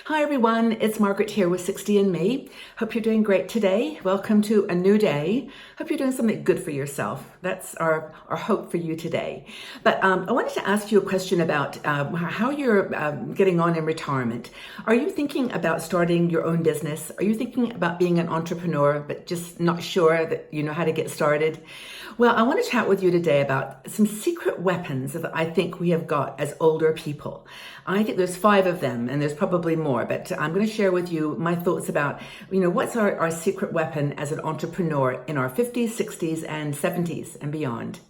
Hi everyone, it's Margaret here with 60 and Me. Hope you're doing great today. Welcome to a new day. Hope you're doing something good for yourself. That's our hope for you today. But I wanted to ask you a question about how you're getting on in retirement. Are you thinking about starting your own business? Are you thinking about being an entrepreneur but just not sure that you know how to get started? Well, I want to chat with you today about some secret weapons that I think we have got as older people. I think there's 5 of them, and there's probably more, but I'm going to share with you my thoughts about, what's our secret weapon as an entrepreneur in our 50s, 60s, and 70s and beyond.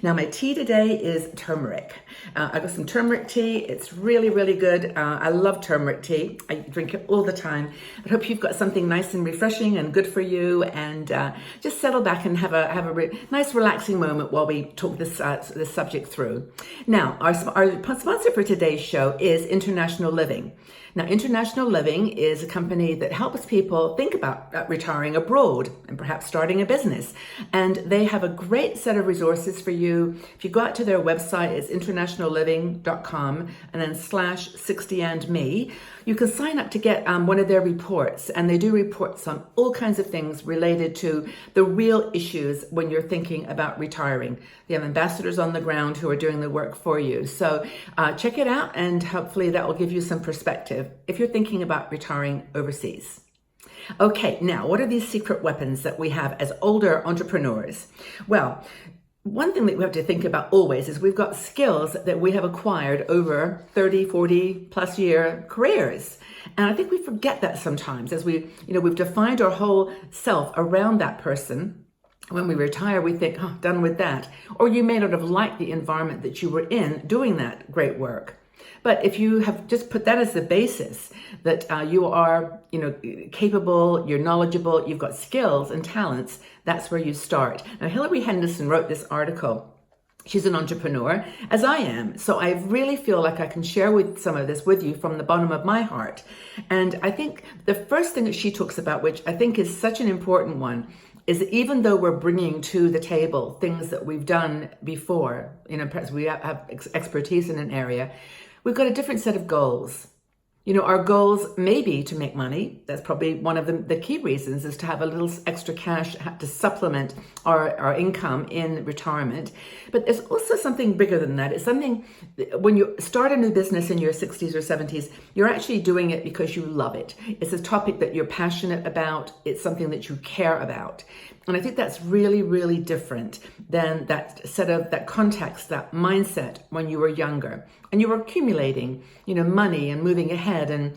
Now, my tea today is turmeric. I got some turmeric tea. It's really, really good. I love turmeric tea. I drink it all the time. I hope you've got something nice and refreshing and good for you. And just settle back and have a nice, relaxing moment while we talk this subject through. Now, our sponsor for today's show is International Living. Now, International Living is a company that helps people think about retiring abroad and perhaps starting a business. And they have a great set of resources for you. If you go out to their website, it's internationalliving.com and then /60andme. You can sign up to get one of their reports, and they do reports on all kinds of things related to the real issues when you're thinking about retiring. They have ambassadors on the ground who are doing the work for you. So check it out, and hopefully that will give you some perspective if you're thinking about retiring overseas. Okay, now what are these secret weapons that we have as older entrepreneurs? Well, one thing that we have to think about always is we've got skills that we have acquired over 30, 40 plus year careers. And I think we forget that sometimes as we've defined our whole self around that person. When we retire, we think, oh, done with that. Or you may not have liked the environment that you were in doing that great work. But if you have just put that as the basis, that you are, capable, you're knowledgeable, you've got skills and talents, that's where you start. Now, Hilary Henderson wrote this article. She's an entrepreneur, as I am. So I really feel like I can share with some of this with you from the bottom of my heart. And I think the first thing that she talks about, which I think is such an important one, is that even though we're bringing to the table things that we've done before, perhaps we have expertise in an area, we've got a different set of goals. Our goals may be to make money. That's probably one of the key reasons, is to have a little extra cash to supplement our income in retirement. But there's also something bigger than that. It's something, when you start a new business in your 60s or 70s, you're actually doing it because you love it. It's a topic that you're passionate about. It's something that you care about. And I think that's really, really different than that context, that mindset when you were younger and you were accumulating, money and moving ahead and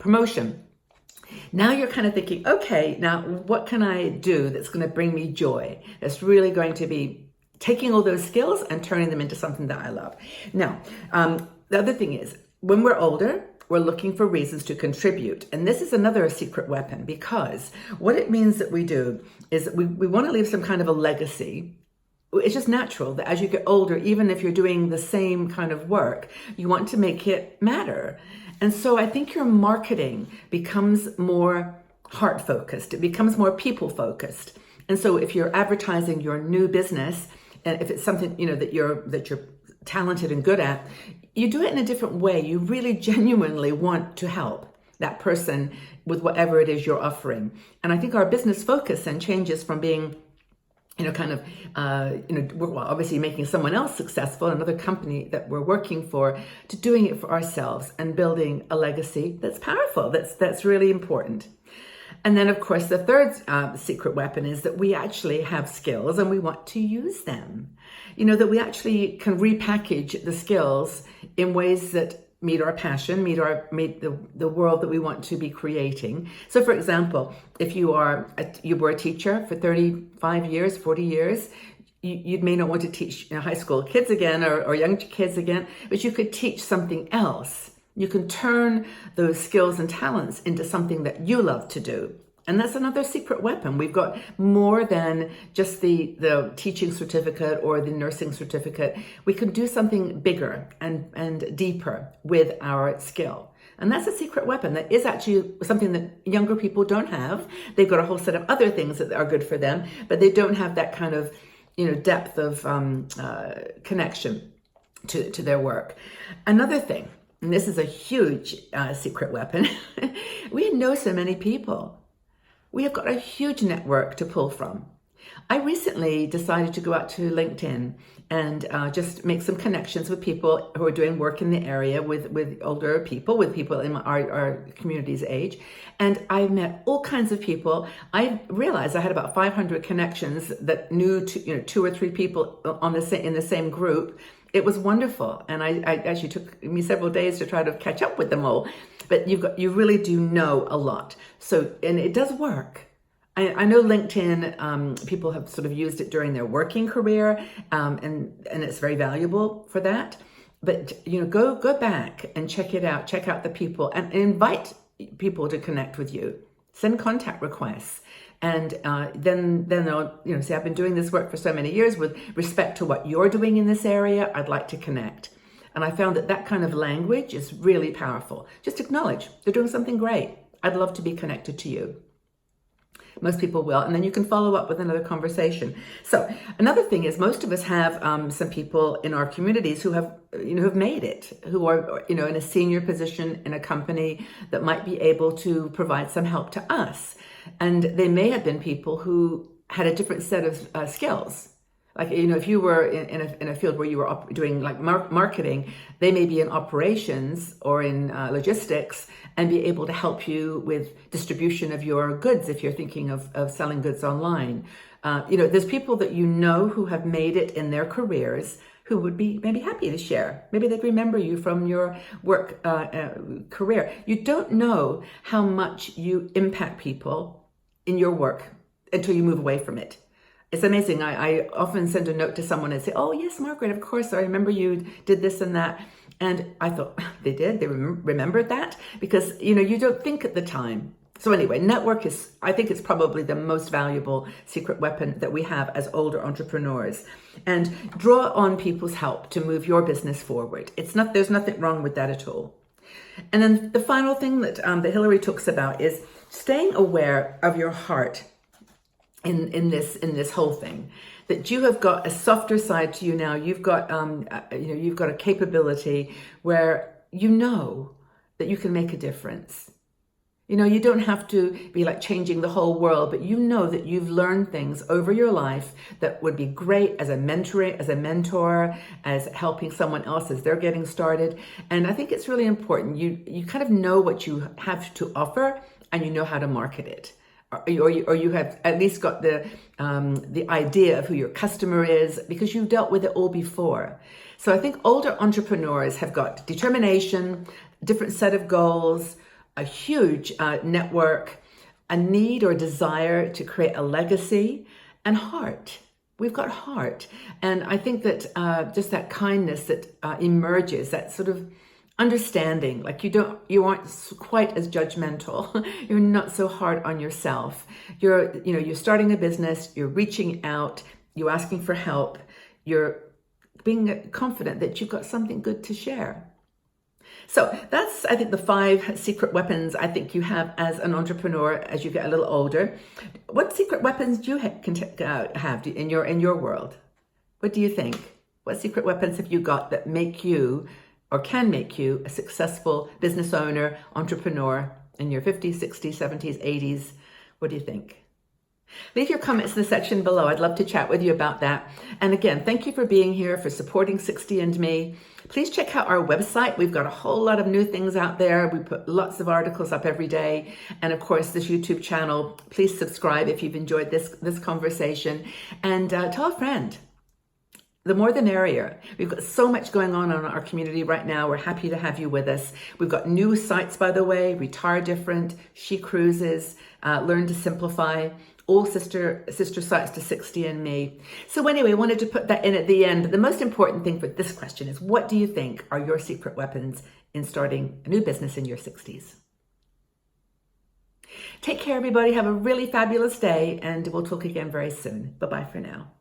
promotion. Now you're kind of thinking, okay, now what can I do that's going to bring me joy? That's really going to be taking all those skills and turning them into something that I love. Now, the other thing is, when we're older, we're looking for reasons to contribute. And this is another secret weapon, because what it means that we do is we want to leave some kind of a legacy. It's just natural that as you get older, even if you're doing the same kind of work, you want to make it matter. And so I think your marketing becomes more heart-focused. It becomes more people-focused. And so if you're advertising your new business, and if it's something, that you're talented and good at, you do it in a different way. You really genuinely want to help that person with whatever it is you're offering. And I think our business focus then changes from being, obviously making someone else successful, another company that we're working for, to doing it for ourselves and building a legacy that's powerful. That's really important. And then, of course, the third secret weapon is that we actually have skills and we want to use them. That we actually can repackage the skills in ways that meet our passion, meet the world that we want to be creating. So, for example, if you were a teacher for 35 years, 40 years, you may not want to teach high school kids again or young kids again, but you could teach something else. You can turn those skills and talents into something that you love to do. And that's another secret weapon. We've got more than just the teaching certificate or the nursing certificate. We can do something bigger and deeper with our skill. And that's a secret weapon that is actually something that younger people don't have. They've got a whole set of other things that are good for them, but they don't have that kind of, depth of connection to their work. Another thing and this is a huge secret weapon, we know so many people. We have got a huge network to pull from. I recently decided to go out to LinkedIn and just make some connections with people who are doing work in the area with older people, with people in our community's age. And I met all kinds of people. I realized I had about 500 connections that knew two or three people in the same group. It was wonderful. And I actually took me several days to try to catch up with them all. But you really do know a lot. So, and it does work. I know LinkedIn, people have sort of used it during their working career, and it's very valuable for that. But, go back and check it out. Check out the people and invite people to connect with you. Send contact requests. And then they'll, say, I've been doing this work for so many years with respect to what you're doing in this area. I'd like to connect. And I found that kind of language is really powerful. Just acknowledge they're doing something great. I'd love to be connected to you. Most people will, and then you can follow up with another conversation. So another thing is most of us have some people in our communities who have made it, who are in a senior position in a company that might be able to provide some help to us. And they may have been people who had a different set of skills. Like, if you were in a field where you were doing like marketing, they may be in operations or in logistics and be able to help you with distribution of your goods if you're thinking of selling goods online. There's people that who have made it in their careers who would be maybe happy to share. Maybe they'd remember you from your work career. You don't know how much you impact people in your work until you move away from it. It's amazing. I often send a note to someone and say, oh, yes, Margaret, of course, I remember you did this and that. And I thought, they did? They remembered that? Because, you don't think at the time. So anyway, network I think it's probably the most valuable secret weapon that we have as older entrepreneurs. And draw on people's help to move your business forward. There's nothing wrong with that at all. And then the final thing that Hilary talks about is staying aware of your heart. In this whole thing, that you have got a softer side to you now. You've got you've got a capability where that you can make a difference. You don't have to be like changing the whole world, but that you've learned things over your life that would be great as a mentor, as helping someone else as they're getting started. And I think it's really important. You kind of know what you have to offer, and you know how to market it. Or you have at least got the idea of who your customer is because you've dealt with it all before. So I think older entrepreneurs have got determination, different set of goals, a huge network, a need or desire to create a legacy, and heart. We've got heart. And I think that just that kindness that emerges, that sort of understanding, like you aren't quite as judgmental. You're not so hard on yourself. You're starting a business, you're reaching out, you're asking for help, you're being confident that you've got something good to share. So that's, I think, the 5 secret weapons I think you have as an entrepreneur as you get a little older. What secret weapons do you have in your world? What do you think? What secret weapons have you got that make you or can make you a successful business owner, entrepreneur in your 50s, 60s, 70s, 80s? What do you think? Leave your comments in the section below. I'd love to chat with you about that. And again, thank you for being here, for supporting 60 and Me. Please check out our website. We've got a whole lot of new things out there. We put lots of articles up every day. And of course, this YouTube channel. Please subscribe if you've enjoyed this conversation. And tell a friend. The more the merrier. We've got so much going on in our community right now. We're happy to have you with us. We've got new sites, by the way, Retire Different, She Cruises, Learn to Simplify, all sister sites to 60 and Me. So anyway, I wanted to put that in at the end. But the most important thing for this question is, what do you think are your secret weapons in starting a new business in your 60s? Take care, everybody. Have a really fabulous day, and we'll talk again very soon. Bye-bye for now.